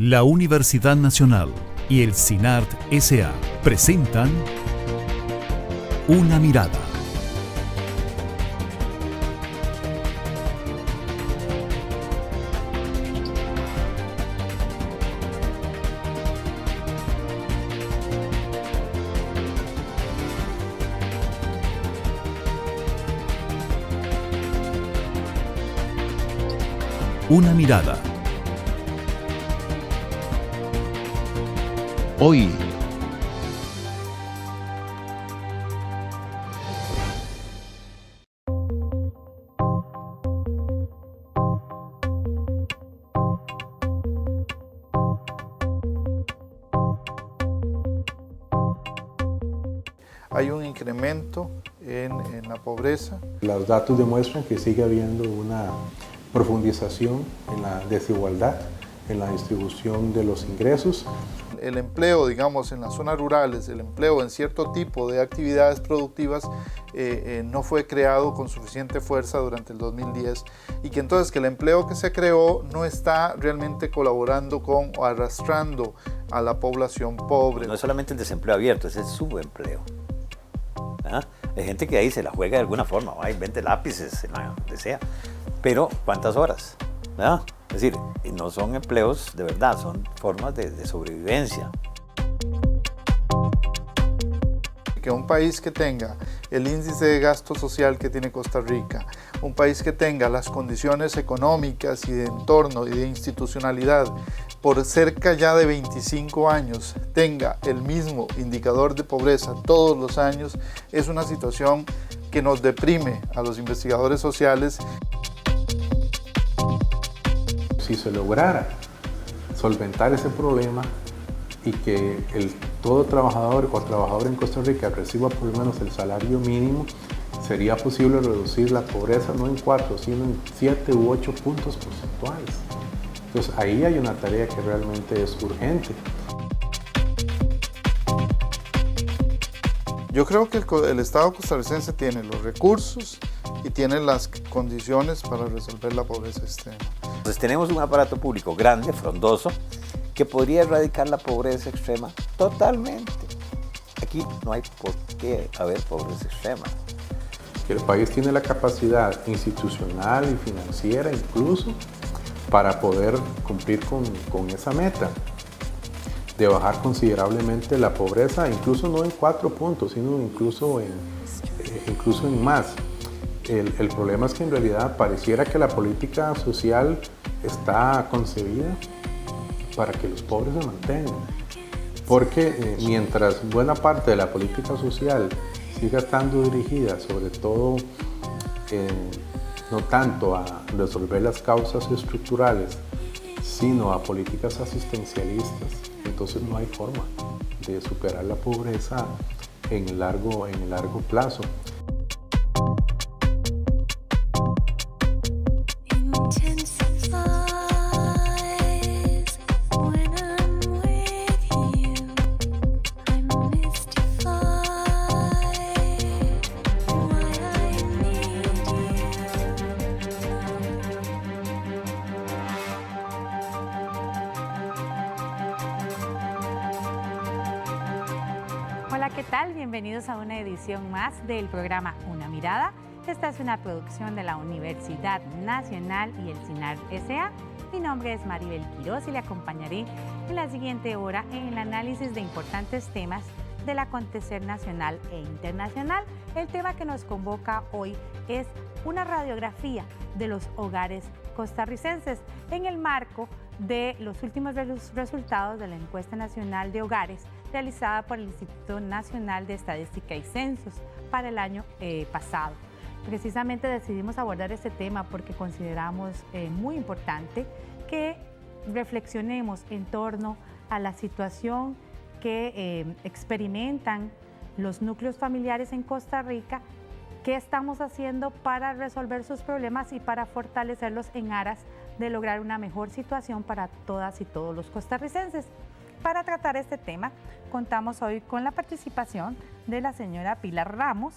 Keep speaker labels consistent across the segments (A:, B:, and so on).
A: La Universidad Nacional y el CINART S.A. presentan Una Mirada. Una Mirada. Hoy,
B: hay un incremento en la pobreza.
C: Los datos demuestran que sigue habiendo una profundización en la desigualdad, en la distribución de los ingresos.
B: El empleo, digamos, en las zonas rurales, el empleo en cierto tipo de actividades productivas no fue creado con suficiente fuerza durante el 2010 y que entonces que el empleo que se creó no está realmente colaborando con o arrastrando a la población pobre.
D: No es solamente el desempleo abierto, es el subempleo. ¿Ah? Hay gente que ahí se la juega de alguna forma, va, invente lápices, donde sea, pero ¿cuántas horas? ¿Ah? Es decir, no son empleos de verdad, son formas de sobrevivencia.
B: Que un país que tenga el índice de gasto social que tiene Costa Rica, un país que tenga las condiciones económicas y de entorno y de institucionalidad por cerca ya de 25 años, tenga el mismo indicador de pobreza todos los años, es una situación que nos deprime a los investigadores sociales.
C: Si se lograra solventar ese problema y que todo trabajador o trabajadora en Costa Rica reciba por lo menos el salario mínimo, sería posible reducir la pobreza no en 4, sino en 7 u 8 puntos porcentuales. Entonces ahí hay una tarea que realmente es urgente.
B: Yo creo que el Estado costarricense tiene los recursos y tiene las condiciones para resolver la pobreza extrema.
D: Entonces tenemos un aparato público grande, frondoso, que podría erradicar la pobreza extrema totalmente. Aquí no hay por qué haber pobreza extrema.
C: El país tiene la capacidad institucional y financiera incluso para poder cumplir con esa meta de bajar considerablemente la pobreza, incluso no en 4 puntos, sino incluso en más. El problema es que en realidad pareciera que la política social está concebida para que los pobres se mantengan. Porque mientras buena parte de la política social siga estando dirigida sobre todo no tanto a resolver las causas estructurales, sino a políticas asistencialistas, entonces no hay forma de superar la pobreza en el largo plazo.
E: Hola, ¿qué tal? Bienvenidos a una edición más del programa Una Mirada. Esta es una producción de la Universidad Nacional y el CINART S.A. Mi nombre es Maribel Quiroz y le acompañaré en la siguiente hora en el análisis de importantes temas del acontecer nacional e internacional. El tema que nos convoca hoy es una radiografía de los hogares costarricenses en el marco de los últimos resultados de la encuesta nacional de hogares realizada por el Instituto Nacional de Estadística y Censos para el año pasado. Precisamente decidimos abordar este tema porque consideramos muy importante que reflexionemos en torno a la situación que experimentan los núcleos familiares en Costa Rica, qué estamos haciendo para resolver sus problemas y para fortalecerlos en aras de lograr una mejor situación para todas y todos los costarricenses. Para tratar este tema, contamos hoy con la participación de la señora Pilar Ramos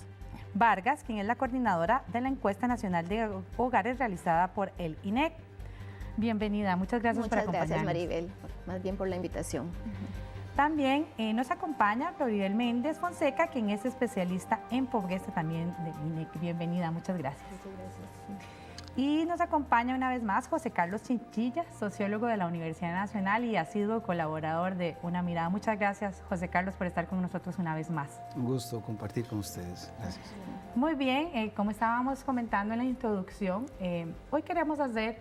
E: Vargas, quien es la coordinadora de la encuesta nacional de hogares realizada por el INEC. Bienvenida, muchas gracias por acompañarnos.
F: Muchas gracias, Maribel. más bien por la invitación.
E: También nos acompaña Floribel Méndez Fonseca, quien es especialista en pobreza también del INEC. Bienvenida, muchas gracias.
F: Muchas gracias.
E: Y nos acompaña una vez más José Carlos Chinchilla, sociólogo de la Universidad Nacional y asiduo colaborador de Una Mirada. Muchas gracias, José Carlos, por estar con nosotros una vez más.
G: Un gusto compartir con ustedes. Gracias.
E: Muy bien, como estábamos comentando en la introducción, hoy queremos hacer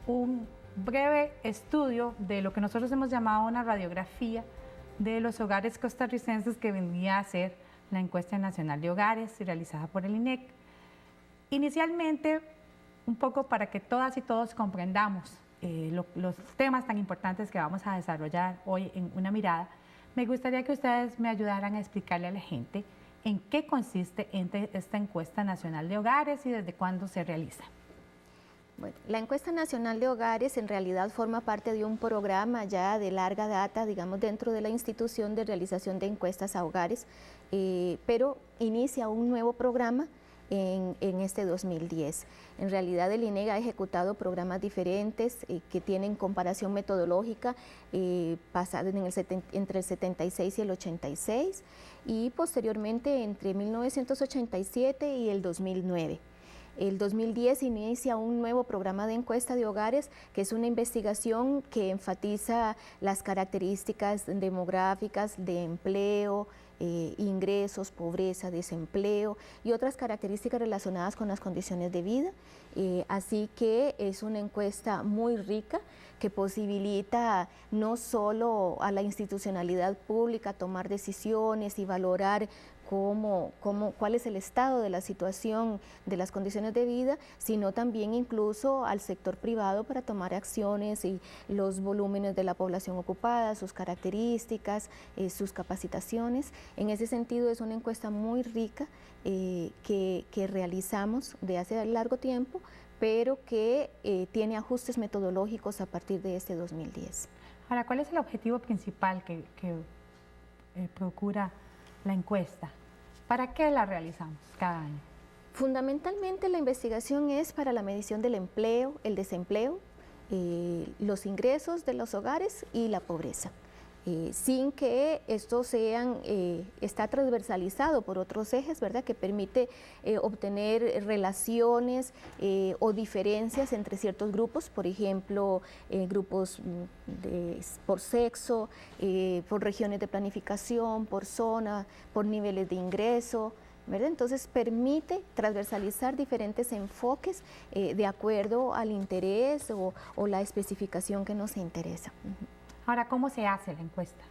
E: un breve estudio de lo que nosotros hemos llamado una radiografía de los hogares costarricenses que vendría a ser la encuesta nacional de hogares realizada por el INEC. Inicialmente, un poco para que todas y todos comprendamos los temas tan importantes que vamos a desarrollar hoy en Una Mirada, me gustaría que ustedes me ayudaran a explicarle a la gente en qué consiste esta encuesta nacional de hogares y desde cuándo se realiza.
F: Bueno, la encuesta nacional de hogares en realidad forma parte de un programa ya de larga data, digamos, dentro de la institución de realización de encuestas a hogares, pero inicia un nuevo programa en este 2010. En realidad el INEC ha ejecutado programas diferentes que tienen comparación metodológica pasada entre el 76 y el 86 y posteriormente entre 1987 y el 2009. El 2010 inicia un nuevo programa de encuesta de hogares, que es una investigación que enfatiza las características demográficas de empleo, ingresos, pobreza, desempleo y otras características relacionadas con las condiciones de vida. Así que es una encuesta muy rica que posibilita no solo a la institucionalidad pública tomar decisiones y valorar cuál es el estado de la situación de las condiciones de vida, sino también incluso al sector privado para tomar acciones y los volúmenes de la población ocupada, sus características, sus capacitaciones. En ese sentido es una encuesta muy rica que realizamos de hace largo tiempo, pero que tiene ajustes metodológicos a partir de este 2010.
E: Ahora, ¿cuál es el objetivo principal que procura la encuesta? ¿Para qué la realizamos cada año?
F: Fundamentalmente la investigación es para la medición del empleo, el desempleo, los ingresos de los hogares y la pobreza. Sin que esto está transversalizado por otros ejes, ¿verdad?, que permite obtener relaciones o diferencias entre ciertos grupos, por ejemplo, grupos por sexo, por regiones de planificación, por zona, por niveles de ingreso, ¿verdad? Entonces permite transversalizar diferentes enfoques de acuerdo al interés o la especificación que nos interesa.
E: Ahora, ¿cómo se hace la encuesta?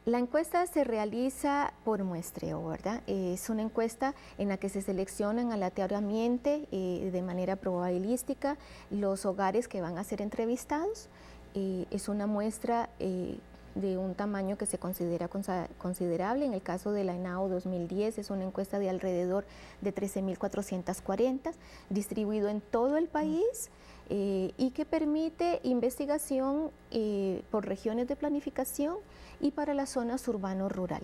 F: La encuesta se realiza por muestreo, ¿verdad? Es una encuesta en la que se seleccionan aleatoriamente, de manera probabilística, los hogares que van a ser entrevistados. Es una muestra de un tamaño que se considera considerable. En el caso de la ENAO 2010 es una encuesta de alrededor de 13.440, distribuido en todo el país. Y que permite investigación por regiones de planificación y para las zonas urbano-rural.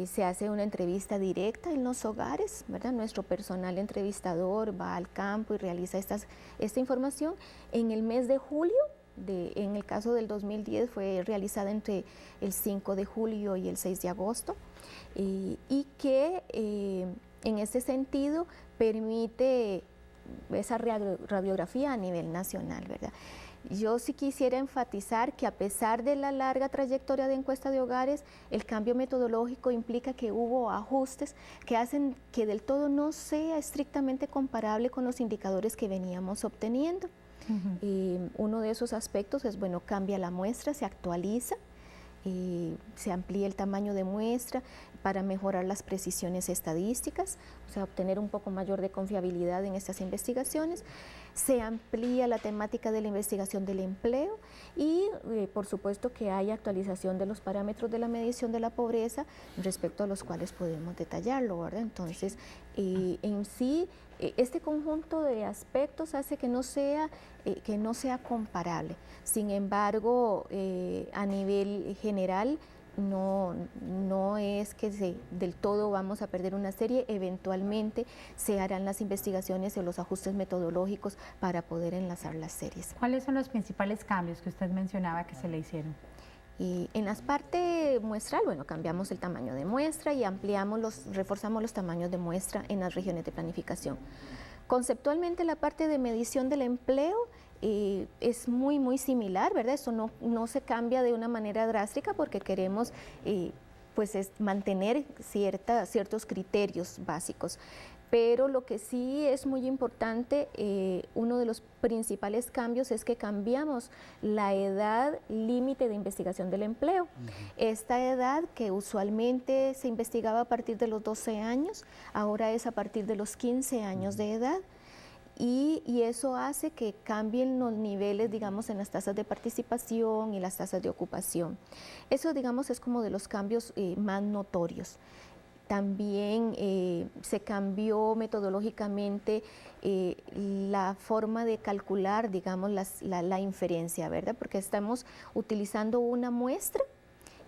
F: Se hace una entrevista directa en los hogares, ¿verdad? Nuestro personal entrevistador va al campo y realiza esta información. En el mes de julio, en el caso del 2010, fue realizada entre el 5 de julio y el 6 de agosto, y que en ese sentido permite esa radiografía a nivel nacional, ¿verdad? Yo sí quisiera enfatizar que a pesar de la larga trayectoria de encuesta de hogares, el cambio metodológico implica que hubo ajustes que hacen que del todo no sea estrictamente comparable con los indicadores que veníamos obteniendo. Uno de esos aspectos es, bueno, cambia la muestra, se actualiza, se amplía el tamaño de muestra para mejorar las precisiones estadísticas, o sea, obtener un poco mayor de confiabilidad en estas investigaciones. Se amplía la temática de la investigación del empleo y, por supuesto, que hay actualización de los parámetros de la medición de la pobreza, respecto a los cuales podemos detallarlo, ¿verdad? Entonces, en sí, este conjunto de aspectos hace que no sea comparable. Sin embargo, a nivel general, no es que del todo vamos a perder una serie, eventualmente se harán las investigaciones o los ajustes metodológicos para poder enlazar las series.
E: ¿Cuáles son los principales cambios que usted mencionaba que se le hicieron?
F: Y en la parte muestral, bueno, cambiamos el tamaño de muestra y reforzamos los tamaños de muestra en las regiones de planificación. Conceptualmente la parte de medición del empleo es muy similar, ¿verdad? Eso no se cambia de una manera drástica porque queremos mantener ciertos criterios básicos. Pero lo que sí es muy importante, uno de los principales cambios es que cambiamos la edad límite de investigación del empleo. Esta edad que usualmente se investigaba a partir de los 12 años, ahora es a partir de los 15 años de edad. Y eso hace que cambien los niveles, digamos, en las tasas de participación y las tasas de ocupación. Eso, digamos, es como de los cambios más notorios. También se cambió metodológicamente la forma de calcular, digamos, la inferencia, ¿verdad? Porque estamos utilizando una muestra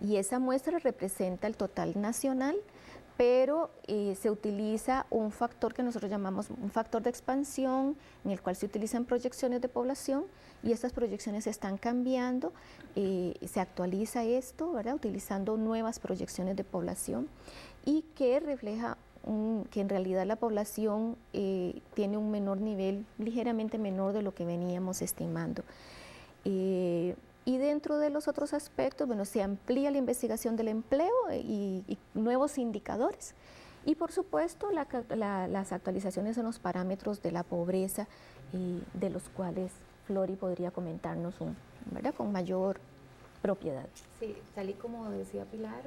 F: y esa muestra representa el total nacional, pero se utiliza un factor que nosotros llamamos un factor de expansión, en el cual se utilizan proyecciones de población y estas proyecciones están cambiando, se actualiza esto, ¿verdad? Utilizando nuevas proyecciones de población y que refleja que en realidad la población tiene un menor nivel, ligeramente menor de lo que veníamos estimando. Y dentro de los otros aspectos, bueno, se amplía la investigación del empleo y nuevos indicadores. Y por supuesto las actualizaciones en los parámetros de la pobreza, de los cuales Flori podría comentarnos ¿verdad? Con mayor propiedad.
H: Sí, tal y como decía Pilar,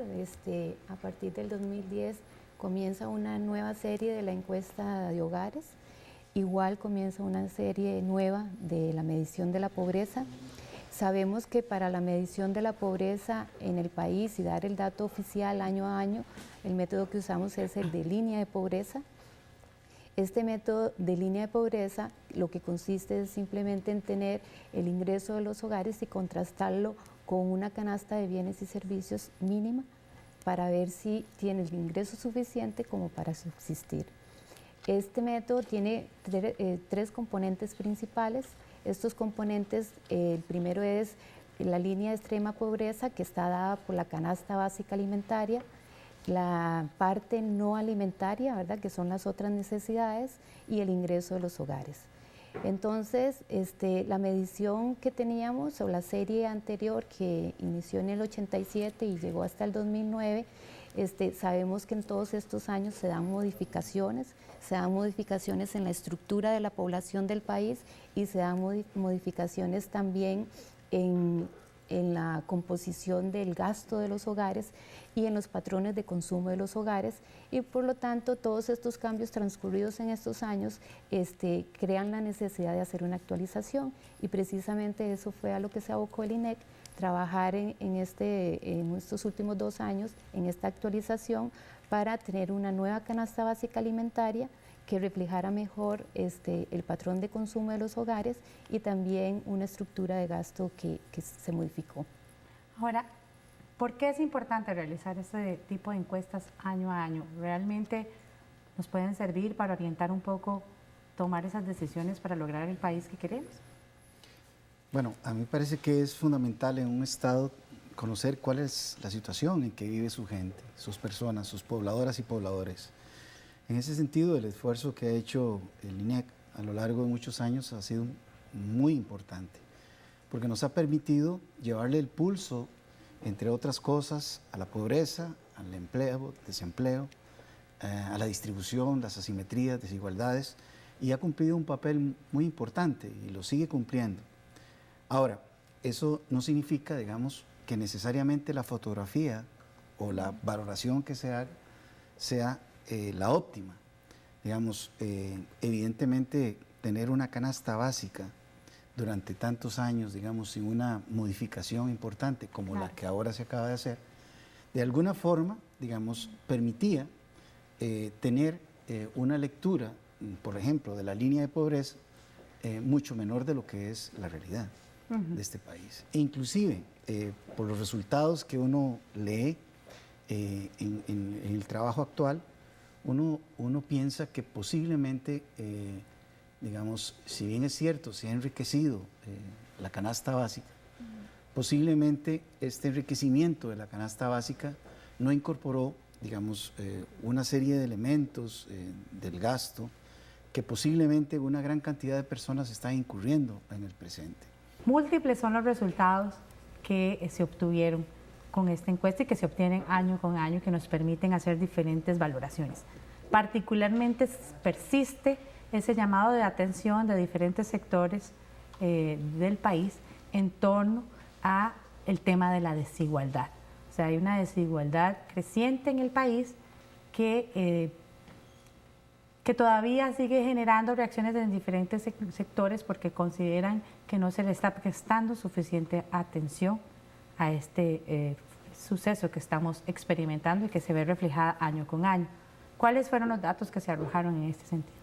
H: a partir del 2010 comienza una nueva serie de la encuesta de hogares, igual comienza una serie nueva de la medición de la pobreza. Sabemos que para la medición de la pobreza en el país y dar el dato oficial año a año, el método que usamos es el de línea de pobreza. Este método de línea de pobreza lo que consiste es simplemente en tener el ingreso de los hogares y contrastarlo con una canasta de bienes y servicios mínima para ver si tiene el ingreso suficiente como para subsistir. Este método tiene tres componentes principales. Estos componentes, el primero es la línea de extrema pobreza que está dada por la canasta básica alimentaria, la parte no alimentaria, ¿verdad? Que son las otras necesidades, y el ingreso de los hogares. Entonces, la medición que teníamos, o la serie anterior que inició en el 87 y llegó hasta el 2009, sabemos que en todos estos años se dan modificaciones en la estructura de la población del país y se dan modificaciones también en la composición del gasto de los hogares y en los patrones de consumo de los hogares, y por lo tanto todos estos cambios transcurridos en estos años crean la necesidad de hacer una actualización, y precisamente eso fue a lo que se abocó el INEC, trabajar en estos últimos 2 años en esta actualización para tener una nueva canasta básica alimentaria que reflejara mejor el patrón de consumo de los hogares y también una estructura de gasto que se modificó.
E: Ahora, ¿por qué es importante realizar este tipo de encuestas año a año? ¿Realmente nos pueden servir para orientar un poco, tomar esas decisiones para lograr el país que queremos?
G: Bueno, a mí me parece que es fundamental en un Estado conocer cuál es la situación en que vive su gente, sus personas, sus pobladoras y pobladores. En ese sentido, el esfuerzo que ha hecho el INEC a lo largo de muchos años ha sido muy importante, porque nos ha permitido llevarle el pulso, entre otras cosas, a la pobreza, al empleo, desempleo, a la distribución, las asimetrías, desigualdades, y ha cumplido un papel muy importante y lo sigue cumpliendo. Ahora, eso no significa, digamos, que necesariamente la fotografía o la valoración que se haga sea la óptima. Digamos, evidentemente tener una canasta básica durante tantos años, digamos, sin una modificación importante como la que ahora se acaba de hacer, de alguna forma, digamos, permitía tener una lectura, por ejemplo, de la línea de pobreza mucho menor de lo que es la realidad de este país. E inclusive, por los resultados que uno lee en el trabajo actual, uno piensa que posiblemente, digamos, si bien es cierto, se ha enriquecido la canasta básica, posiblemente este enriquecimiento de la canasta básica no incorporó, digamos, una serie de elementos del gasto que posiblemente una gran cantidad de personas están incurriendo en el presente.
E: Múltiples son los resultados que se obtuvieron con esta encuesta y que se obtienen año con año, que nos permiten hacer diferentes valoraciones. Particularmente persiste ese llamado de atención de diferentes sectores del país en torno a el tema de la desigualdad. O sea, hay una desigualdad creciente en el país que todavía sigue generando reacciones en diferentes sectores porque consideran que no se le está prestando suficiente atención a este suceso que estamos experimentando y que se ve reflejada año con año. ¿Cuáles fueron los datos que se arrojaron en este sentido?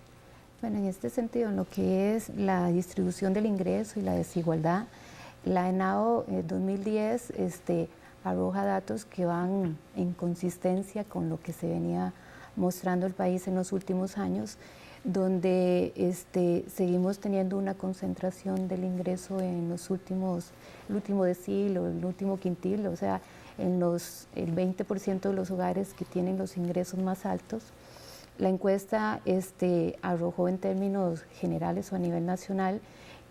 H: Bueno, en este sentido, en lo que es la distribución del ingreso y la desigualdad, la ENAO 2010 arroja datos que van en consistencia con lo que se venía mostrando el país en los últimos años, donde seguimos teniendo una concentración del ingreso en los el último decil o el último quintil, o sea, en el 20% de los hogares que tienen los ingresos más altos. La encuesta arrojó en términos generales o a nivel nacional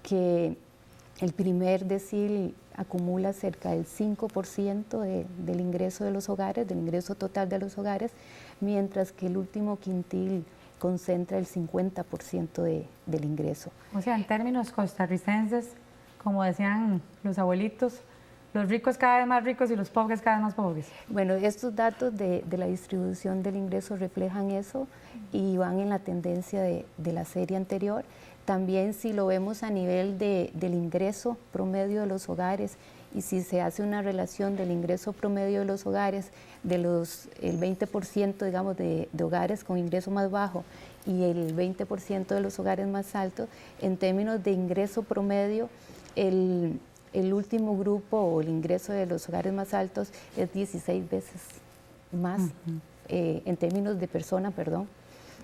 H: que el primer decil acumula cerca del 5% del ingreso de los hogares, del ingreso total de los hogares, mientras que el último quintil concentra el 50% del ingreso.
E: O sea, en términos costarricenses, como decían los abuelitos, los ricos cada vez más ricos y los pobres cada vez más pobres.
H: Bueno, estos datos de la distribución del ingreso reflejan eso y van en la tendencia de la serie anterior. También si lo vemos a nivel del ingreso promedio de los hogares y si se hace una relación del ingreso promedio de los hogares, el 20% digamos de hogares con ingreso más bajo y el 20% de los hogares más altos, en términos de ingreso promedio, el último grupo o el ingreso de los hogares más altos es 16 veces más en términos de persona,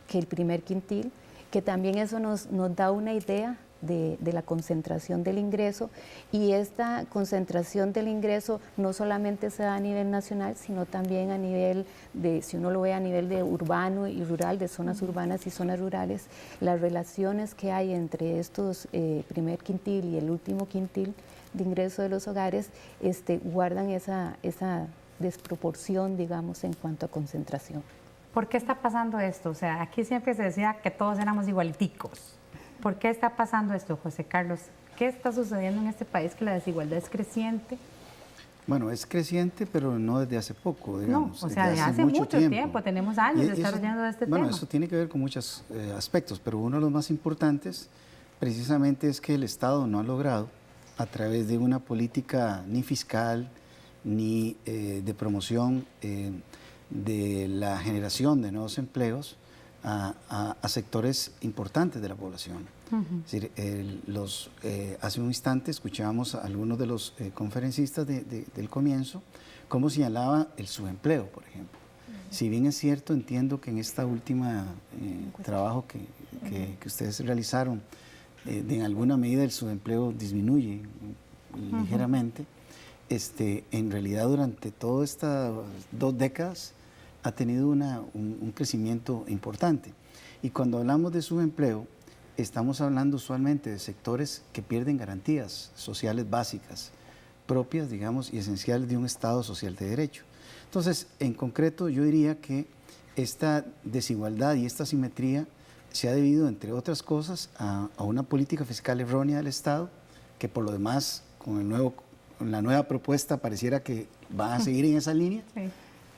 H: que el primer quintil, que también eso nos da una idea de la concentración del ingreso, y esta concentración del ingreso no solamente se da a nivel nacional, sino también a nivel si uno lo ve a nivel de urbano y rural, de zonas urbanas y zonas rurales, las relaciones que hay entre estos primer quintil y el último quintil de ingreso de los hogares guardan esa desproporción, digamos, en cuanto a concentración.
E: ¿Por qué está pasando esto? O sea, aquí siempre se decía que todos éramos igualiticos. ¿Por qué está pasando esto, José Carlos? ¿Qué está sucediendo en este país que la desigualdad es creciente?
G: Bueno, es creciente, pero no desde hace poco, digamos.
E: No, o sea, desde hace mucho tiempo. Tenemos años de estar oyendo de este tema.
G: Bueno, eso tiene que ver con muchos aspectos, pero uno de los más importantes precisamente es que el Estado no ha logrado, a través de una política ni fiscal, ni de promoción de la generación de nuevos empleos a sectores importantes de la población. Es decir, hace un instante escuchábamos a algunos de los conferencistas del comienzo cómo señalaba el subempleo, por ejemplo. Si bien es cierto, entiendo que en esta última trabajo que ustedes realizaron, en alguna medida el subempleo disminuye ligeramente, en realidad durante todas estas 2 décadas ha tenido un crecimiento importante. Y cuando hablamos de subempleo, estamos hablando usualmente de sectores que pierden garantías sociales básicas, propias, digamos, y esenciales de un Estado social de derecho. Entonces, en concreto, yo diría que esta desigualdad y esta asimetría se ha debido, entre otras cosas, a una política fiscal errónea del Estado, que por lo demás, con la nueva propuesta, pareciera que va a seguir en esa línea,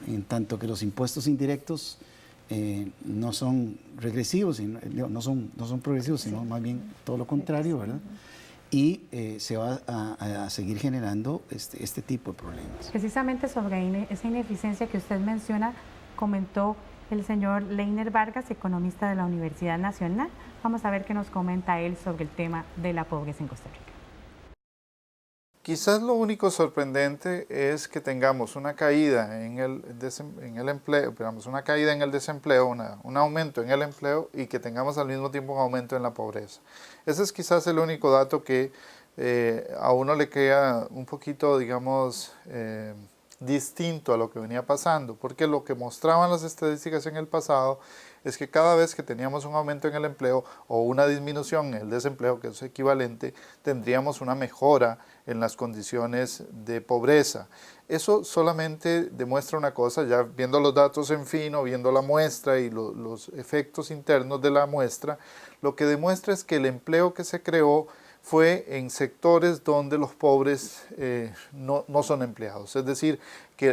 G: en tanto que los impuestos indirectos no son regresivos, no son progresivos, sino más bien todo lo contrario, ¿verdad? Y se va a seguir generando este tipo de problemas.
E: Precisamente sobre esa ineficiencia que usted menciona, comentó el señor Leiner Vargas, economista de la Universidad Nacional. Vamos a ver qué nos comenta él sobre el tema de la pobreza en Costa Rica.
B: Quizás lo único sorprendente es que tengamos una caída en el empleo, digamos, una caída en el desempleo, un aumento en el empleo y que tengamos al mismo tiempo un aumento en la pobreza. Ese es quizás el único dato que a uno le queda un poquito, digamos, distinto a lo que venía pasando, porque lo que mostraban las estadísticas en el pasado es que cada vez que teníamos un aumento en el empleo o una disminución en el desempleo, que es equivalente, tendríamos una mejora en las condiciones de pobreza. Eso solamente demuestra una cosa, ya viendo los datos en fino, viendo la muestra y los efectos internos de la muestra, lo que demuestra es que el empleo que se creó fue en sectores donde los pobres no son empleados. Es decir, que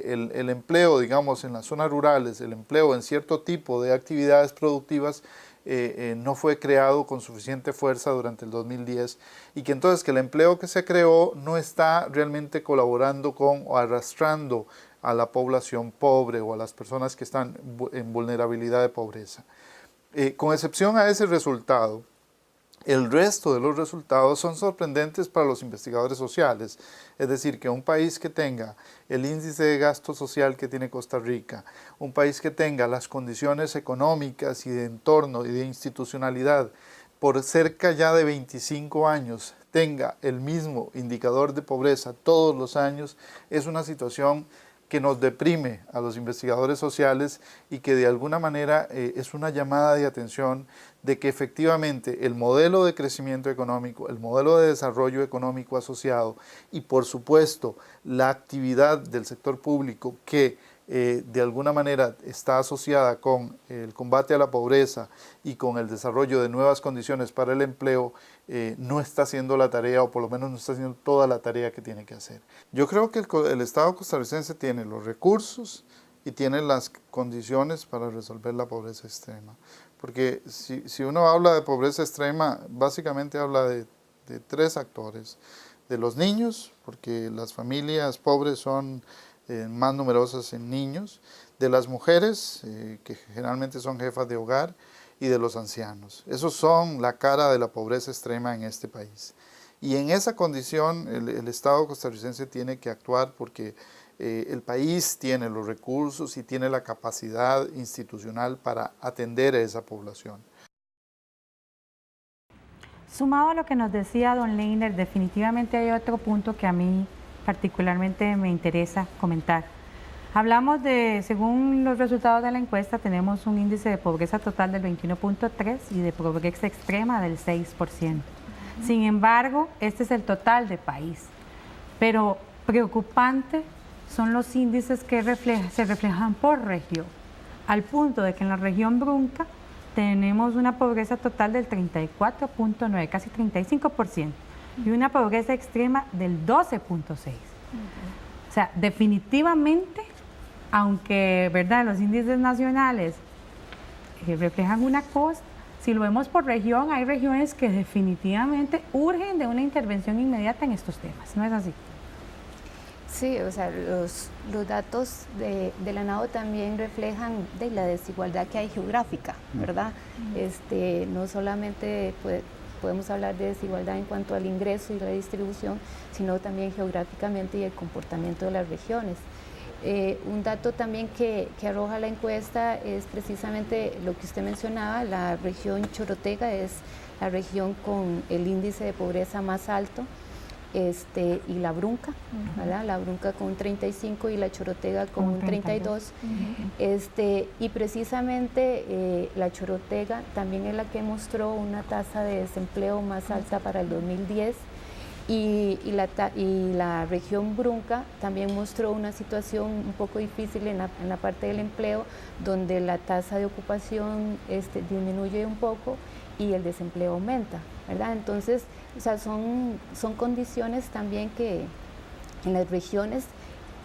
B: el empleo, digamos, en las zonas rurales, el empleo en cierto tipo de actividades productivas no fue creado con suficiente fuerza durante el 2010 y que entonces que el empleo que se creó no está realmente colaborando con o arrastrando a la población pobre o a las personas que están en vulnerabilidad de pobreza. Con excepción a ese resultado, el resto de los resultados son sorprendentes para los investigadores sociales, es decir, que un país que tenga el índice de gasto social que tiene Costa Rica, un país que tenga las condiciones económicas y de entorno y de institucionalidad por cerca ya de 25 años, tenga el mismo indicador de pobreza todos los años, es una situación que nos deprime a los investigadores sociales y que de alguna manera es una llamada de atención de que efectivamente el modelo de crecimiento económico, el modelo de desarrollo económico asociado y por supuesto la actividad del sector público que de alguna manera está asociada con el combate a la pobreza y con el desarrollo de nuevas condiciones para el empleo, no está haciendo la tarea o por lo menos no está haciendo toda la tarea que tiene que hacer. Yo creo que el Estado costarricense tiene los recursos y tiene las condiciones para resolver la pobreza extrema. Porque si uno habla de pobreza extrema, básicamente habla de tres actores. De los niños, porque las familias pobres son más numerosas en niños, de las mujeres, que generalmente son jefas de hogar, y de los ancianos. Esos son la cara de la pobreza extrema en este país. Y en esa condición el Estado costarricense tiene que actuar porque el país tiene los recursos y tiene la capacidad institucional para atender a esa población.
E: Sumado a lo que nos decía don Leiner, definitivamente hay otro punto que a mí particularmente me interesa comentar. Hablamos de, según los resultados de la encuesta, tenemos un índice de pobreza total del 21.3 y de pobreza extrema del 6%. Sin embargo, este es el total de país. Pero preocupante son los índices que se reflejan por región, al punto de que en la región Brunca tenemos una pobreza total del 34.9, casi 35%, y una pobreza extrema del 12.6. O sea, definitivamente, aunque ¿verdad? Los índices nacionales reflejan una cosa, si lo vemos por región, hay regiones que definitivamente urgen de una intervención inmediata en estos temas, ¿no es así?
H: Sí, o sea, los datos de la NAO también reflejan de la desigualdad que hay geográfica, ¿verdad? No solamente podemos hablar de desigualdad en cuanto al ingreso y la distribución, sino también geográficamente y el comportamiento de las regiones. Un dato también que arroja la encuesta es precisamente lo que usted mencionaba, la región Chorotega es la región con el índice de pobreza más alto, y la Brunca, ¿verdad? La Brunca con un 35 y la Chorotega con un 32. Y precisamente la Chorotega también es la que mostró una tasa de desempleo más alta para el 2010 y la región Brunca también mostró una situación un poco difícil en la parte del empleo, donde la tasa de ocupación disminuye un poco y el desempleo aumenta, ¿verdad? Entonces, o sea, son condiciones también que en las regiones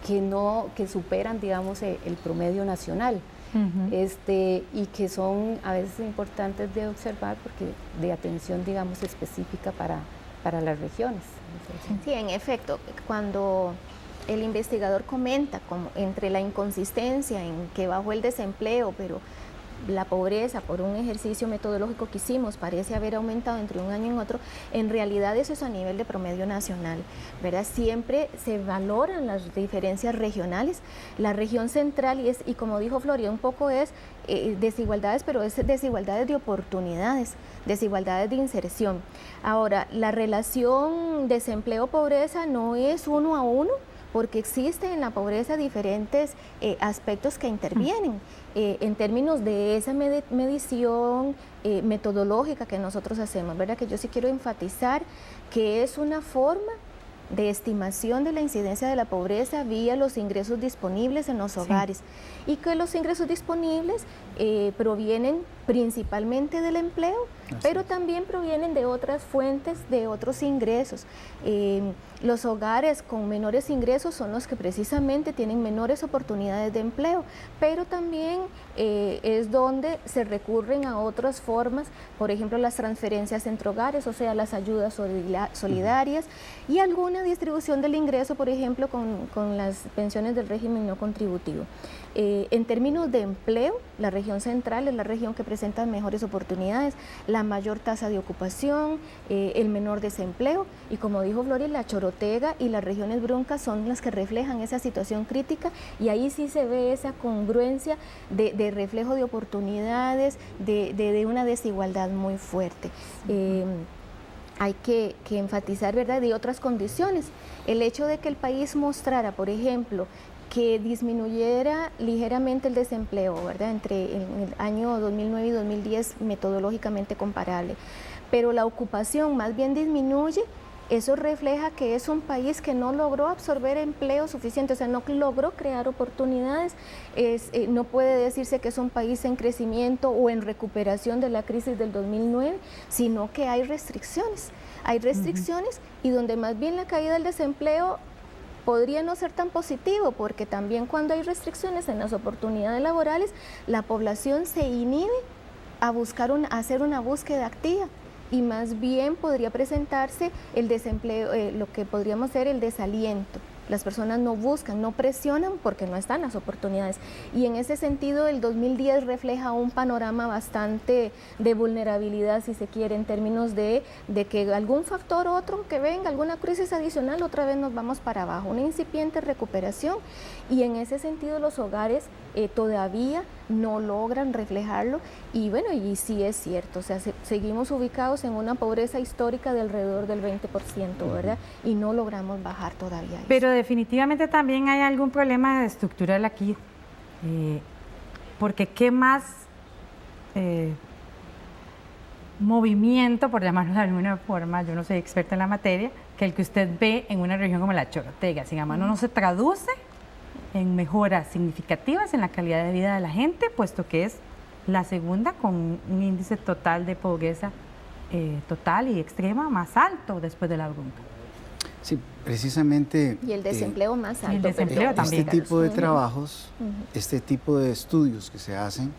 H: que superan, digamos, el promedio nacional, y que son a veces importantes de observar porque de atención, digamos, específica para las regiones.
F: Sí, en efecto, cuando el investigador comenta como entre la inconsistencia en que bajó el desempleo, pero la pobreza por un ejercicio metodológico que hicimos parece haber aumentado entre un año y otro, en realidad eso es a nivel de promedio nacional, ¿verdad? Siempre se valoran las diferencias regionales. La región central, y como dijo Floria, un poco es desigualdades, pero es desigualdades de oportunidades, desigualdades de inserción. Ahora, la relación desempleo-pobreza no es uno a uno, porque existen en la pobreza diferentes aspectos que intervienen en términos de esa medición metodológica que nosotros hacemos, ¿verdad? Que yo sí quiero enfatizar que es una forma de estimación de la incidencia de la pobreza vía los ingresos disponibles en los hogares, y que los ingresos disponibles provienen principalmente del empleo, pero también provienen de otras fuentes, de otros ingresos. Los hogares con menores ingresos son los que precisamente tienen menores oportunidades de empleo, pero también es donde se recurren a otras formas, por ejemplo las transferencias entre hogares, o sea, las ayudas solidarias y alguna distribución del ingreso, por ejemplo, con las pensiones del régimen no contributivo. En términos de empleo, la región central es la región que presenta mejores oportunidades, la mayor tasa de ocupación, el menor desempleo, y como dijo Gloria, la Chorotega y las regiones Bruncas son las que reflejan esa situación crítica, y ahí sí se ve esa congruencia de reflejo de oportunidades, de una desigualdad muy fuerte. Hay que enfatizar, ¿verdad?, de otras condiciones. El hecho de que el país mostrara, por ejemplo, que disminuyera ligeramente el desempleo, ¿verdad?, entre el año 2009 y 2010 metodológicamente comparable, pero la ocupación más bien disminuye, eso refleja que es un país que no logró absorber empleo suficiente, o sea, no logró crear oportunidades. No puede decirse que es un país en crecimiento o en recuperación de la crisis del 2009, sino que hay restricciones. Hay restricciones y donde más bien la caída del desempleo podría no ser tan positivo, porque también cuando hay restricciones en las oportunidades laborales, la población se inhibe a hacer una búsqueda activa, y más bien podría presentarse el desempleo, lo que podríamos ser el desaliento. Las personas no buscan, no presionan porque no están las oportunidades. Y en ese sentido, el 2010 refleja un panorama bastante de vulnerabilidad, si se quiere, en términos de que algún factor otro que venga, alguna crisis adicional, otra vez nos vamos para abajo, una incipiente recuperación. Y en ese sentido, los hogares todavía no logran reflejarlo. Y bueno, y sí es cierto, o sea, seguimos ubicados en una pobreza histórica de alrededor del 20%, ¿verdad? Y no logramos bajar todavía eso.
E: Pero definitivamente también hay algún problema estructural aquí, porque qué más movimiento, por llamarlo de alguna forma, yo no soy experta en la materia, que el que usted ve en una región como la Chorotega, digamos, no se traduce en mejoras significativas en la calidad de vida de la gente, puesto que es la segunda con un índice total de pobreza total y extrema más alto después de la Brunca.
G: Sí, precisamente.
F: Y el desempleo más alto.
E: Y el desempleo también.
G: Este tipo de trabajos, este tipo de estudios que se hacen,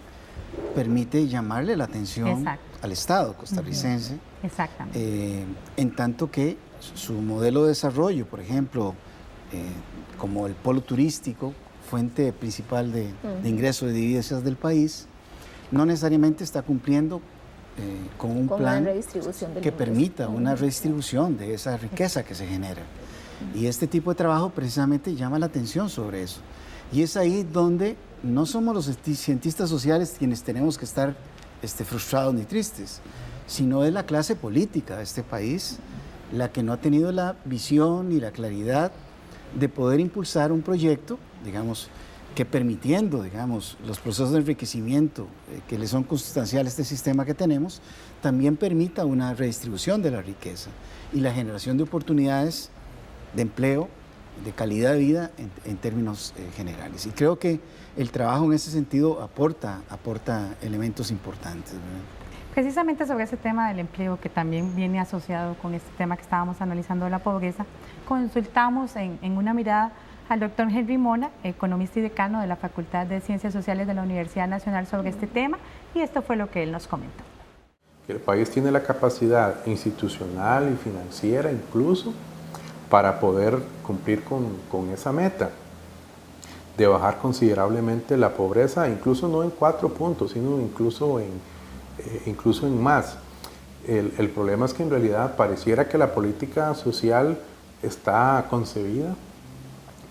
G: permite llamarle la atención al Estado costarricense.
E: Exactamente.
G: En tanto que su modelo de desarrollo, por ejemplo, como el polo turístico, fuente principal de ingresos y divisas del país, no necesariamente está cumpliendo con un plan que permita una redistribución de esa riqueza que se genera. Y este tipo de trabajo precisamente llama la atención sobre eso. Y es ahí donde no somos los cientistas sociales quienes tenemos que estar frustrados ni tristes, sino es la clase política de este país la que no ha tenido la visión y la claridad de poder impulsar un proyecto, digamos, que permitiendo, digamos, los procesos de enriquecimiento que le son consustanciales a este sistema que tenemos, también permita una redistribución de la riqueza y la generación de oportunidades de empleo, de calidad de vida en términos generales. Y creo que el trabajo en ese sentido aporta elementos importantes, ¿verdad?
E: Precisamente sobre ese tema del empleo, que también viene asociado con este tema que estábamos analizando de la pobreza, consultamos en una mirada al doctor Henry Mona, economista y decano de la Facultad de Ciencias Sociales de la Universidad Nacional, sobre este tema, y esto fue lo que él nos comentó.
C: El país tiene la capacidad institucional y financiera incluso para poder cumplir con esa meta de bajar considerablemente la pobreza, incluso no en 4 puntos, sino incluso en más. El problema es que en realidad pareciera que la política social está concebida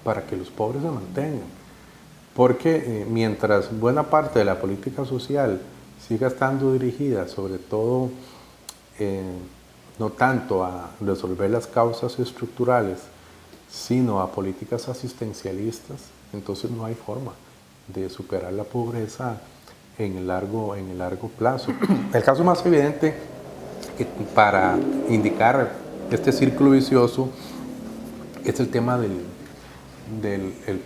C: para que los pobres se mantengan, porque mientras buena parte de la política social siga estando dirigida sobre todo no tanto a resolver las causas estructurales, sino a políticas asistencialistas, entonces no hay forma de superar la pobreza en el largo plazo. El caso más evidente para indicar este círculo vicioso es el tema del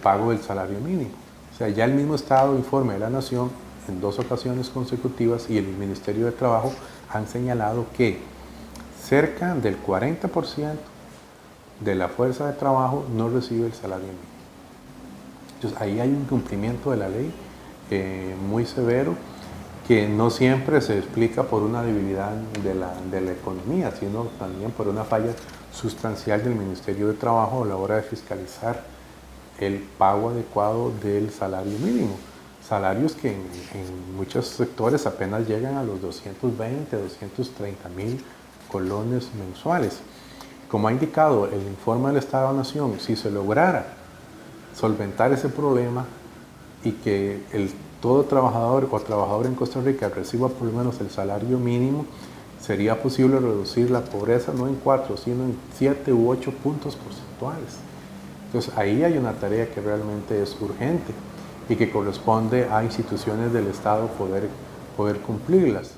C: pago del salario mínimo. O sea, ya el mismo Estado informe de la Nación en 2 ocasiones consecutivas y el Ministerio de Trabajo han señalado que cerca del 40% de la fuerza de trabajo no recibe el salario mínimo. Entonces ahí hay un incumplimiento de la ley muy severo, que no siempre se explica por una debilidad de la economía, sino también por una falla sustancial del Ministerio de Trabajo a la hora de fiscalizar el pago adecuado del salario mínimo. Salarios que en muchos sectores apenas llegan a los 220, 230 mil colones mensuales. Como ha indicado el informe del Estado de Nación, si se lograra solventar ese problema y que todo trabajador o trabajadora en Costa Rica reciba por lo menos el salario mínimo, sería posible reducir la pobreza no en 4, sino en 7 u 8 puntos porcentuales. Entonces ahí hay una tarea que realmente es urgente y que corresponde a instituciones del Estado poder cumplirlas.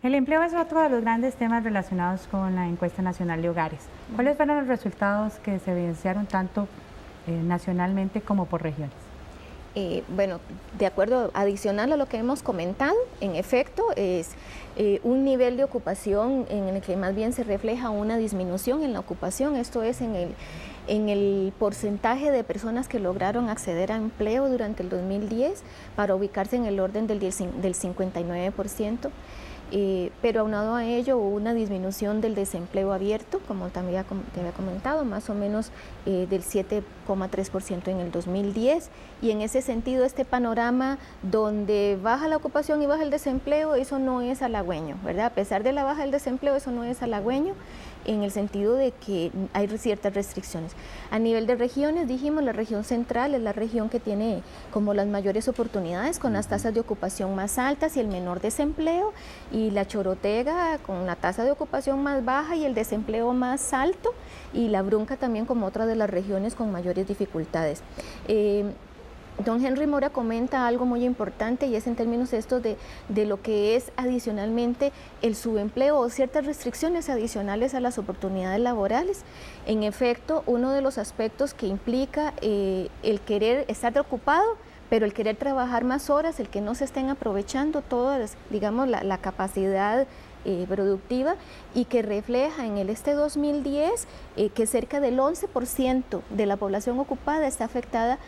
E: El empleo es otro de los grandes temas relacionados con la encuesta nacional de hogares. ¿Cuáles fueron los resultados que se evidenciaron tanto nacionalmente como por regiones?
F: Bueno, de acuerdo, adicional a lo que hemos comentado, en efecto, es un nivel de ocupación en el que más bien se refleja una disminución en la ocupación, esto es en el porcentaje de personas que lograron acceder a empleo durante el 2010 para ubicarse en el orden del 59%. Pero aunado a ello hubo una disminución del desempleo abierto, como también te había comentado, más o menos del 7,3% en el 2010, y en ese sentido este panorama donde baja la ocupación y baja el desempleo, eso no es halagüeño, ¿verdad? A pesar de la baja del desempleo, eso no es halagüeño, en el sentido de que hay ciertas restricciones. A nivel de regiones, dijimos, la región central es la región que tiene como las mayores oportunidades, con las tasas de ocupación más altas y el menor desempleo, y la Chorotega con la tasa de ocupación más baja y el desempleo más alto, y la Brunca también como otra de las regiones con mayores dificultades. Don Henry Mora comenta algo muy importante, y es en términos estos de lo que es adicionalmente el subempleo o ciertas restricciones adicionales a las oportunidades laborales. En efecto, uno de los aspectos que implica el querer estar ocupado, pero el querer trabajar más horas, el que no se estén aprovechando toda, digamos, la capacidad productiva, y que refleja en el 2010 que cerca del 11% de la población ocupada está afectada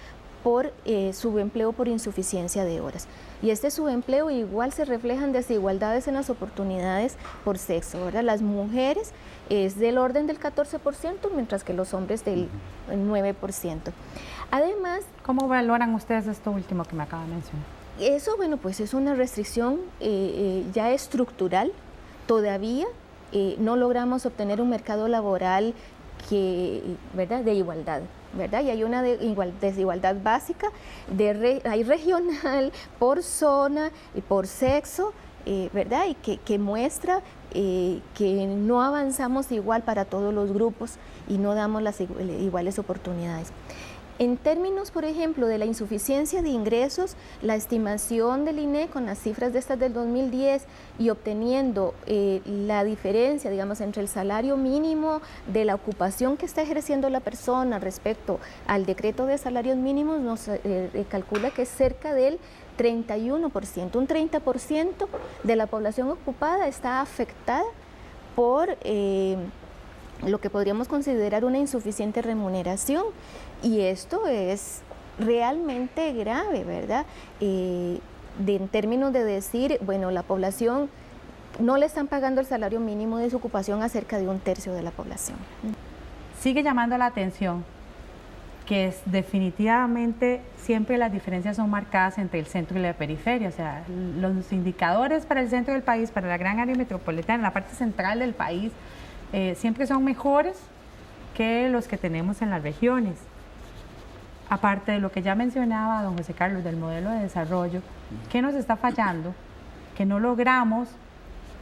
F: por subempleo por insuficiencia de horas. Y este subempleo igual se reflejan desigualdades en las oportunidades por sexo, ¿verdad? Las mujeres es del orden del 14%, mientras que los hombres del 9%. Además,
E: ¿cómo valoran ustedes esto último que me acaba de mencionar?
F: Eso, bueno, pues es una restricción ya estructural. Todavía no logramos obtener un mercado laboral ¿verdad?, de igualdad, ¿verdad? Y hay una desigualdad básica, hay regional, por zona y por sexo, ¿verdad? Y que muestra que no avanzamos igual para todos los grupos y no damos las iguales oportunidades. En términos, por ejemplo, de la insuficiencia de ingresos, la estimación del INE con las cifras de estas del 2010 y obteniendo la diferencia, digamos, entre el salario mínimo de la ocupación que está ejerciendo la persona respecto al decreto de salarios mínimos, nos calcula que es cerca del 31%. Un 30% de la población ocupada está afectada por lo que podríamos considerar una insuficiente remuneración, y esto es realmente grave, ¿verdad? En términos de decir, bueno, la población no le están pagando el salario mínimo de su ocupación a cerca de 1/3 de la población.
E: Sigue llamando la atención que es definitivamente siempre las diferencias son marcadas entre el centro y la periferia. O sea, los indicadores para el centro del país, para la gran área metropolitana, la parte central del país, siempre son mejores que los que tenemos en las regiones. Aparte de lo que ya mencionaba don José Carlos del modelo de desarrollo, ¿qué nos está fallando? Que no logramos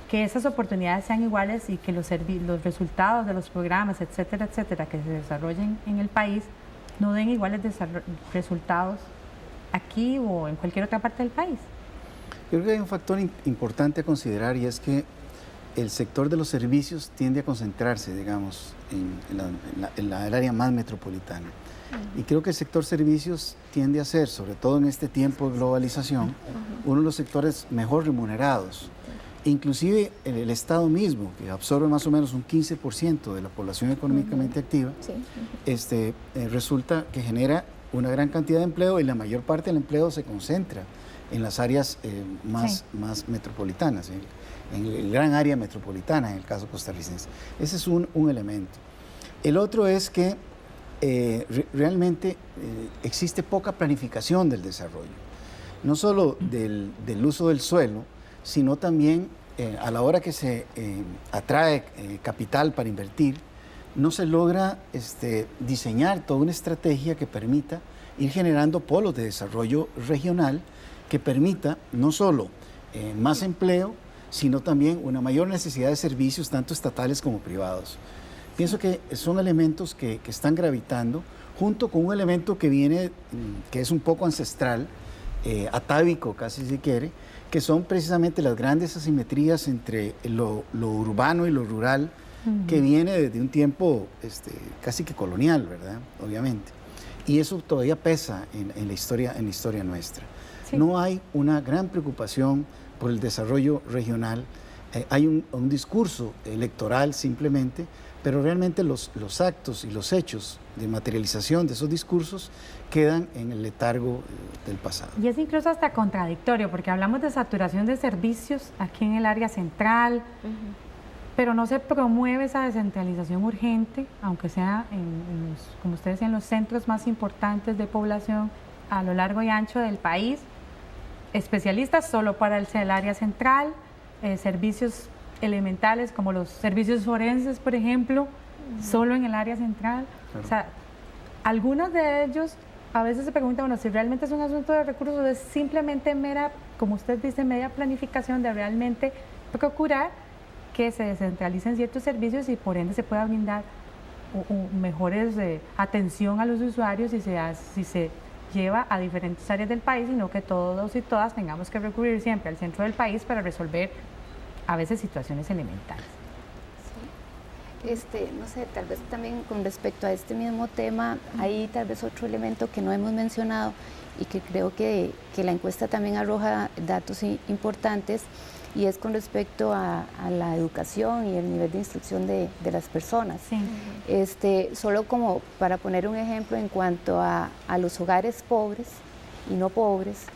E: que esas oportunidades sean iguales y que los resultados de los programas, etcétera, etcétera, que se desarrollen en el país, no den iguales resultados aquí o en cualquier otra parte del país.
G: Yo creo que hay un factor importante a considerar, y es que el sector de los servicios tiende a concentrarse, digamos, en el área más metropolitana. Y creo que el sector servicios tiende a ser, sobre todo en este tiempo de globalización, uno de los sectores mejor remunerados. Inclusive el Estado mismo, que absorbe más o menos un 15% de la población económicamente activa, resulta que genera una gran cantidad de empleo, y la mayor parte del empleo se concentra en las áreas más metropolitanas, en el gran área metropolitana, en el caso costarricense. Ese es un elemento. El otro es que realmente existe poca planificación del desarrollo, no solo del uso del suelo, sino también a la hora que se atrae capital para invertir, no se logra diseñar toda una estrategia que permita ir generando polos de desarrollo regional, que permita no solo más empleo, sino también una mayor necesidad de servicios, tanto estatales como privados. Pienso que son elementos que están gravitando, junto con un elemento que viene, que es un poco ancestral, atávico casi si quiere, que son precisamente las grandes asimetrías entre lo urbano y lo rural, que viene desde un tiempo casi que colonial, ¿verdad? Obviamente. Y eso todavía pesa en la historia nuestra. Sí. No hay una gran preocupación por el desarrollo regional, hay un discurso electoral simplemente, pero realmente los actos y los hechos de materialización de esos discursos quedan en el letargo del pasado.
E: Y es incluso hasta contradictorio, porque hablamos de saturación de servicios aquí en el área central, pero no se promueve esa descentralización urgente, aunque sea, como ustedes decían, los centros más importantes de población a lo largo y ancho del país, especialistas solo para el área central, servicios elementales como los servicios forenses, por ejemplo, solo en el área central. Claro. O sea, algunos de ellos a veces se preguntan, bueno, si realmente es un asunto de recursos, es simplemente mera, como usted dice, media planificación de realmente procurar que se descentralicen ciertos servicios y por ende se pueda brindar mejores atención a los usuarios si se lleva a diferentes áreas del país, sino que todos y todas tengamos que recurrir siempre al centro del país para resolver a veces situaciones elementales.
H: Sí. No sé, tal vez también con respecto a este mismo tema, hay tal vez otro elemento que no hemos mencionado y que creo que la encuesta también arroja datos importantes, y es con respecto a la educación y el nivel de instrucción de las personas. Sí. Solo como para poner un ejemplo en cuanto a los hogares pobres y no pobres,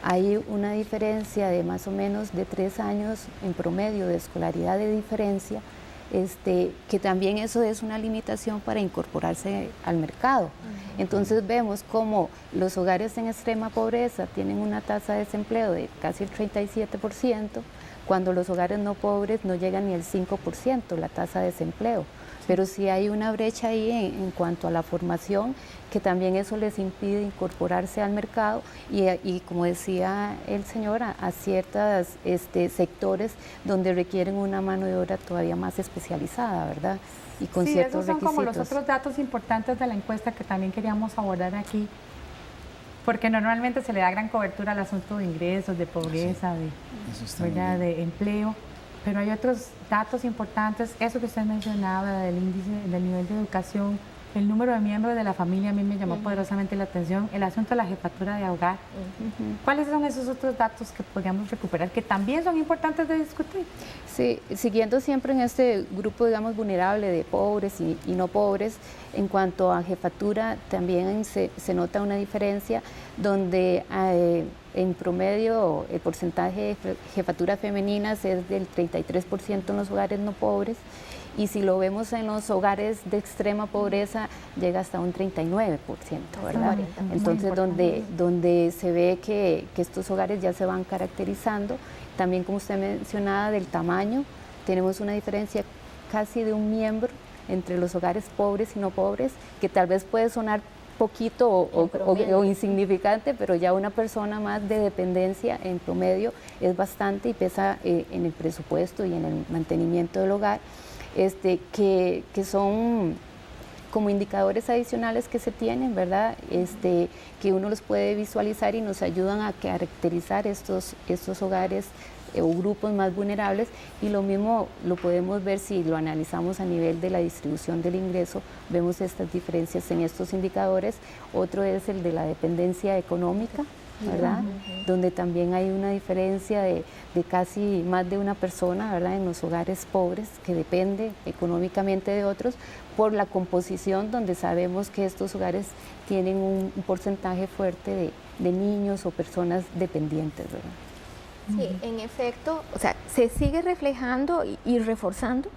H: hay una diferencia de más o menos de 3 años en promedio de escolaridad de diferencia, que también eso es una limitación para incorporarse al mercado. Entonces vemos como los hogares en extrema pobreza tienen una tasa de desempleo de casi el 37%, cuando los hogares no pobres no llegan ni el 5% la tasa de desempleo. Pero sí hay una brecha ahí en cuanto a la formación, que también eso les impide incorporarse al mercado y como decía el señor, a ciertos sectores donde requieren una mano de obra todavía más especializada, ¿verdad? Y con ciertos requisitos. Sí, esos son
E: como los otros datos importantes de la encuesta que también queríamos abordar aquí, porque normalmente se le da gran cobertura al asunto de ingresos, de pobreza, de empleo. Pero hay otros datos importantes, eso que usted mencionaba del índice, del nivel de educación, el número de miembros de la familia, a mí me llamó poderosamente la atención, el asunto de la jefatura de hogar. ¿Cuáles son esos otros datos que podríamos recuperar, que también son importantes de discutir?
H: Sí, siguiendo siempre en este grupo, digamos, vulnerable de pobres y no pobres, en cuanto a jefatura, también se nota una diferencia donde en promedio el porcentaje de jefaturas femeninas es del 33% en los hogares no pobres, y si lo vemos en los hogares de extrema pobreza llega hasta un 39%, ¿verdad? Entonces donde se ve que estos hogares ya se van caracterizando, también como usted mencionaba del tamaño, tenemos una diferencia casi de un miembro entre los hogares pobres y no pobres, que tal vez puede sonar poquito o insignificante, pero ya una persona más de dependencia en promedio es bastante y pesa en el presupuesto y en el mantenimiento del hogar, que son como indicadores adicionales que se tienen, ¿verdad? Que uno los puede visualizar y nos ayudan a caracterizar estos hogares o grupos más vulnerables, y lo mismo lo podemos ver si lo analizamos a nivel de la distribución del ingreso, vemos estas diferencias en estos indicadores. Otro es el de la dependencia económica, ¿verdad? Donde también hay una diferencia de casi más de una persona, ¿verdad? En los hogares pobres, que depende económicamente de otros, por la composición, donde sabemos que estos hogares tienen un porcentaje fuerte de niños o personas dependientes, ¿verdad?
F: Sí, en efecto, o sea, se sigue reflejando y reforzando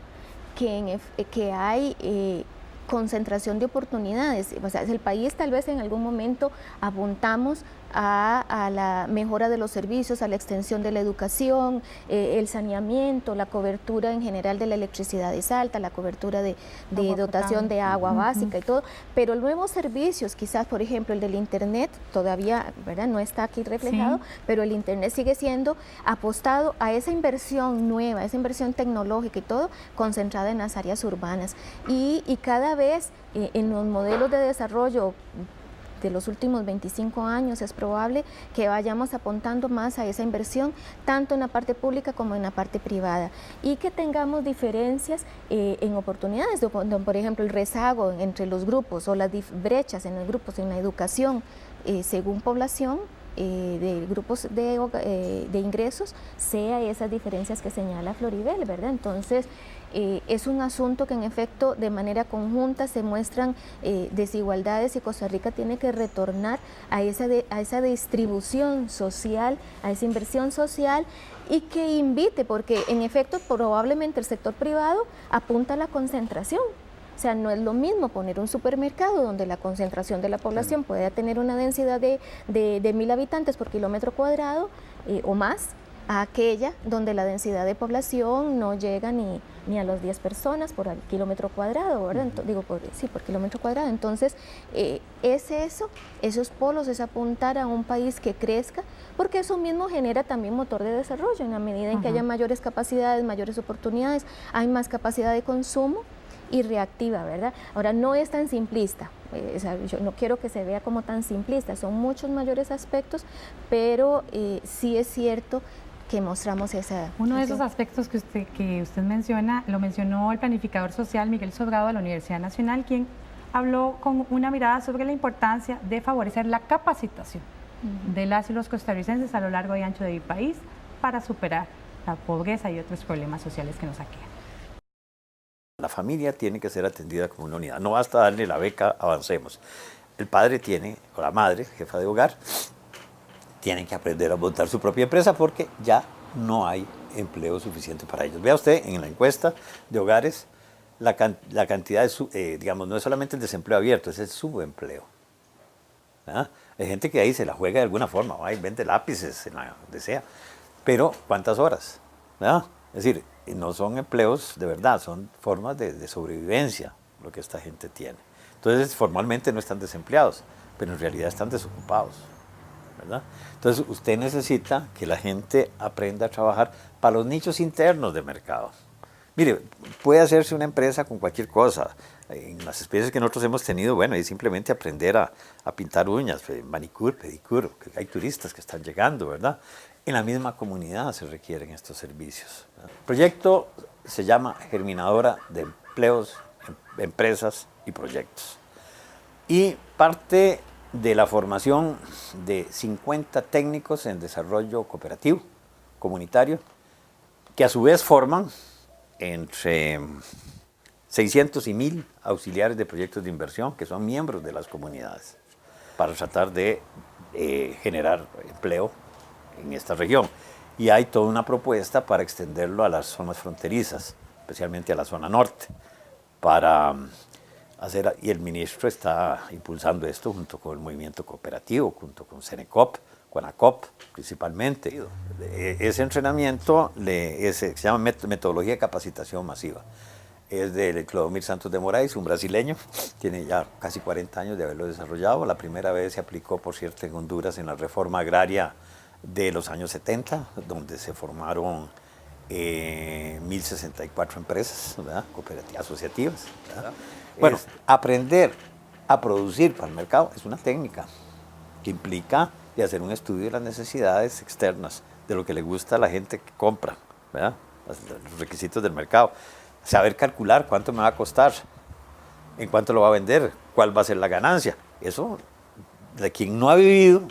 F: que hay concentración de oportunidades. O sea, el país tal vez en algún momento apuntamos a la mejora de los servicios, a la extensión de la educación, el saneamiento, la cobertura en general de la electricidad es alta, la cobertura de dotación de agua básica y todo, pero nuevos servicios, quizás por ejemplo el del internet, todavía, ¿verdad?, no está aquí reflejado, pero el internet sigue siendo apostado a esa inversión nueva, esa inversión tecnológica y todo, concentrada en las áreas urbanas. Y cada vez en los modelos de desarrollo de los últimos 25 años es probable que vayamos apuntando más a esa inversión, tanto en la parte pública como en la parte privada, y que tengamos diferencias en oportunidades, por ejemplo el rezago entre los grupos o las brechas en los grupos en la educación según población, de grupos de ingresos, sea esas diferencias que señala Floribel, ¿verdad? Entonces, es un asunto que en efecto de manera conjunta se muestran desigualdades, y Costa Rica tiene que retornar a esa distribución social, a esa inversión social, y que invite, porque en efecto probablemente el sector privado apunta a la concentración. O sea, no es lo mismo poner un supermercado donde la concentración de la población pueda tener una densidad de 1.000 habitantes por kilómetro cuadrado o más, a aquella donde la densidad de población no llega ni a las 10 personas por kilómetro cuadrado, ¿verdad? Por kilómetro cuadrado. Entonces, esos polos, es apuntar a un país que crezca, porque eso mismo genera también motor de desarrollo, en la medida en que haya mayores capacidades, mayores oportunidades, hay más capacidad de consumo y reactiva, ¿verdad? Ahora, no es tan simplista, yo no quiero que se vea como tan simplista, son muchos mayores aspectos, pero sí es cierto que mostramos
E: Uno de esos aspectos que usted menciona, lo mencionó el planificador social Miguel Sobrado de la Universidad Nacional, quien habló con una mirada sobre la importancia de favorecer la capacitación de las y los costarricenses a lo largo y ancho del país para superar la pobreza y otros problemas sociales que nos aquejan.
D: La familia tiene que ser atendida como una unidad. No basta darle la beca, avancemos. El padre tiene, o la madre, jefa de hogar, tienen que aprender a montar su propia empresa porque ya no hay empleo suficiente para ellos. Vea usted en la encuesta de hogares la cantidad de, digamos, no es solamente el desempleo abierto, es el subempleo. ¿Ah? Hay gente que ahí se la juega de alguna forma, va y vende lápices, donde sea. Pero, ¿cuántas horas? ¿Ah? Es decir, no son empleos de verdad, son formas de sobrevivencia lo que esta gente tiene. Entonces, formalmente no están desempleados, pero en realidad están desocupados, ¿verdad? Entonces, usted necesita que la gente aprenda a trabajar para los nichos internos de mercado. Mire, puede hacerse una empresa con cualquier cosa. En las experiencias que nosotros hemos tenido, bueno, es simplemente aprender a pintar uñas, manicure, pedicure, hay turistas que están llegando, ¿verdad? En la misma comunidad se requieren estos servicios, ¿verdad? El proyecto se llama Germinadora de Empleos, Empresas y Proyectos. Y parte de la formación de 50 técnicos en desarrollo cooperativo, comunitario, que a su vez forman entre 600 y 1.000 auxiliares de proyectos de inversión, que son miembros de las comunidades, para tratar de generar empleo en esta región. Y hay toda una propuesta para extenderlo a las zonas fronterizas, especialmente a la zona norte, para hacer, y el ministro está impulsando esto junto con el movimiento cooperativo, junto con Senecop, con ACOP principalmente. Ese entrenamiento se llama metodología de capacitación masiva. Es de Clodomir Santos de Moraes, un brasileño, tiene ya casi 40 años de haberlo desarrollado. La primera vez se aplicó, por cierto, en Honduras en la reforma agraria de los años 70, donde se formaron 1.064 empresas, ¿verdad?, cooperativas, asociativas, ¿verdad? Bueno, aprender a producir para el mercado es una técnica que implica de hacer un estudio de las necesidades externas, de lo que le gusta a la gente que compra, ¿verdad?, los requisitos del mercado. Saber calcular cuánto me va a costar, en cuánto lo va a vender, cuál va a ser la ganancia. Eso, de quien no ha vivido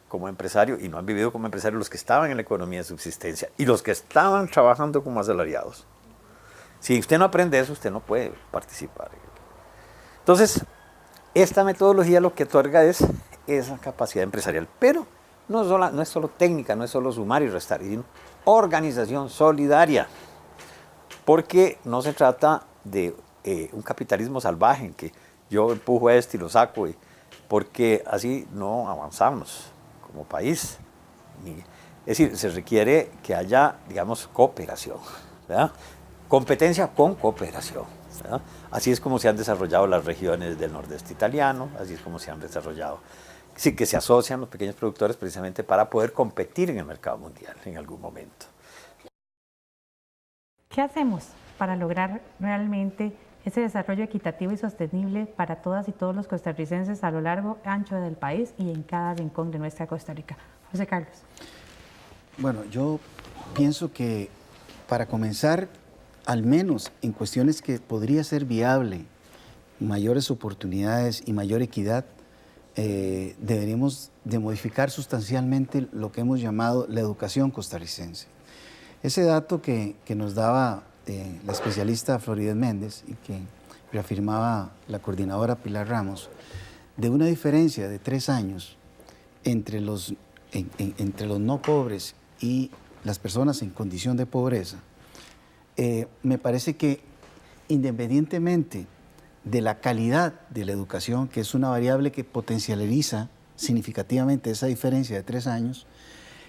D: como empresario, y no han vivido como empresario los que estaban en la economía de subsistencia y los que estaban trabajando como asalariados. Si usted no aprende eso, usted no puede participar. Entonces, esta metodología lo que otorga es esa capacidad empresarial, pero no es solo técnica, no es solo sumar y restar, sino organización solidaria. Porque no se trata de un capitalismo salvaje en que yo empujo a este y lo saco, porque así no avanzamos como país. Es decir, se requiere que haya, digamos, cooperación, ¿verdad? Competencia con cooperación, ¿verdad? Así es como se han desarrollado las regiones del nordeste italiano, así es como se han desarrollado, sí, que se asocian los pequeños productores precisamente para poder competir en el mercado mundial en algún momento.
E: ¿Qué hacemos para lograr realmente ese desarrollo equitativo y sostenible para todas y todos los costarricenses a lo largo y ancho del país y en cada rincón de nuestra Costa Rica? José Carlos.
G: Bueno, yo pienso que para comenzar, al menos en cuestiones que podría ser viable, mayores oportunidades y mayor equidad, deberíamos de modificar sustancialmente lo que hemos llamado la educación costarricense. Ese dato que nos daba la especialista Floridez Méndez y que reafirmaba la coordinadora Pilar Ramos, de una diferencia de 3 años entre los no pobres y las personas en condición de pobreza, me parece que independientemente de la calidad de la educación, que es una variable que potencializa significativamente esa diferencia de 3 años,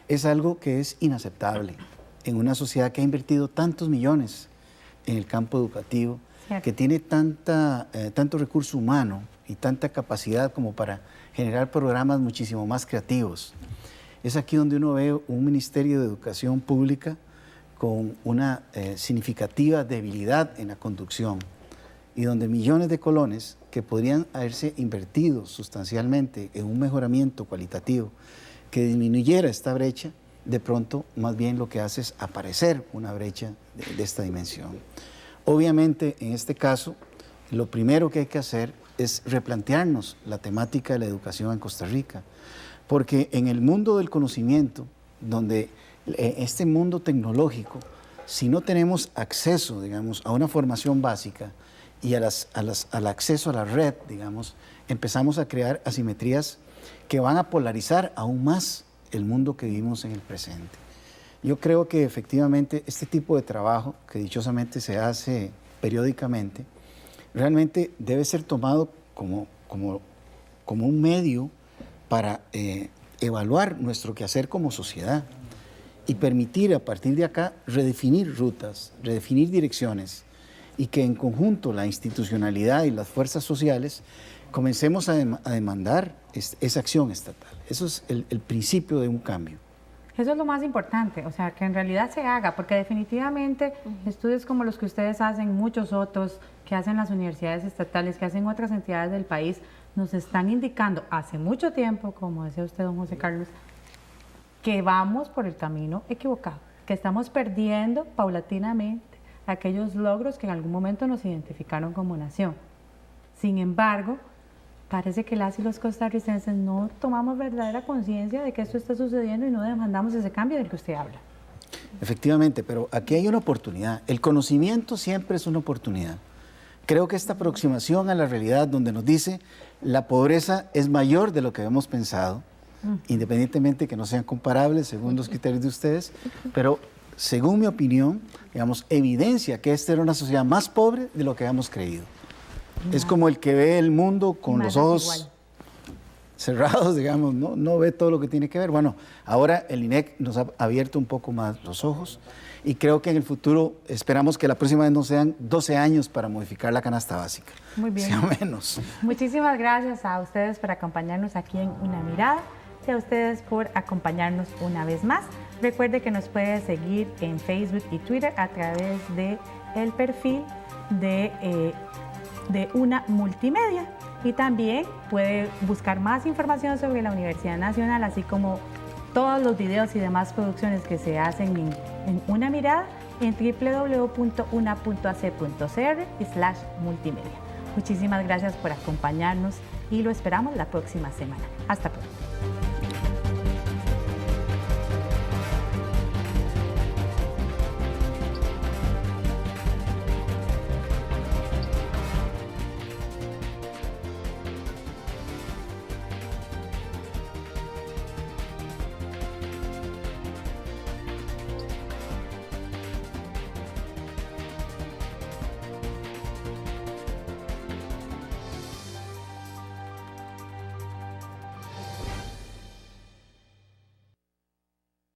G: es algo que es inaceptable en una sociedad que ha invertido tantos millones en el campo educativo, que tiene tanto recurso humano y tanta capacidad como para generar programas muchísimo más creativos. Es aquí donde uno ve un Ministerio de Educación Pública con una significativa debilidad en la conducción y donde millones de colones que podrían haberse invertido sustancialmente en un mejoramiento cualitativo que disminuyera esta brecha, de pronto más bien lo que hace es aparecer una brecha de esta dimensión. Obviamente, en este caso, lo primero que hay que hacer es replantearnos la temática de la educación en Costa Rica, porque en el mundo del conocimiento, donde este mundo tecnológico, si no tenemos acceso, digamos, a una formación básica y al acceso a la red, digamos, empezamos a crear asimetrías que van a polarizar aún más el mundo que vivimos en el presente. Yo creo que efectivamente este tipo de trabajo, que dichosamente se hace periódicamente, realmente debe ser tomado como un medio para evaluar nuestro quehacer como sociedad y permitir a partir de acá redefinir rutas, redefinir direcciones y que en conjunto la institucionalidad y las fuerzas sociales comencemos a demandar esa acción estatal. Eso es el principio de un cambio.
E: Eso es lo más importante, o sea, que en realidad se haga, porque definitivamente estudios como los que ustedes hacen, muchos otros que hacen las universidades estatales, que hacen otras entidades del país, nos están indicando hace mucho tiempo, como decía usted, don José Carlos, que vamos por el camino equivocado, que estamos perdiendo paulatinamente aquellos logros que en algún momento nos identificaron como nación. Sin embargo, parece que las y los costarricenses no tomamos verdadera conciencia de que esto está sucediendo y no demandamos ese cambio del que usted habla.
G: Efectivamente, pero aquí hay una oportunidad. El conocimiento siempre es una oportunidad. Creo que esta aproximación a la realidad donde nos dice la pobreza es mayor de lo que hemos pensado, independientemente que no sean comparables según los criterios de ustedes, pero según mi opinión, digamos, evidencia que esta era una sociedad más pobre de lo que habíamos creído. Es como el que ve el mundo con los ojos cerrados, digamos, no ve todo lo que tiene que ver. Bueno, ahora el INEC nos ha abierto un poco más los ojos y creo que en el futuro esperamos que la próxima vez no sean 12 años para modificar la canasta básica.
E: Muy bien.
G: Sea menos.
E: Muchísimas gracias a ustedes por acompañarnos aquí en Una Mirada y a ustedes por acompañarnos una vez más. Recuerde que nos puede seguir en Facebook y Twitter a través del perfil de Una Multimedia. Y también puede buscar más información sobre la Universidad Nacional, así como todos los videos y demás producciones que se hacen en Una Mirada en www.una.ac.cr/multimedia. Muchísimas gracias por acompañarnos y lo esperamos la próxima semana. Hasta pronto.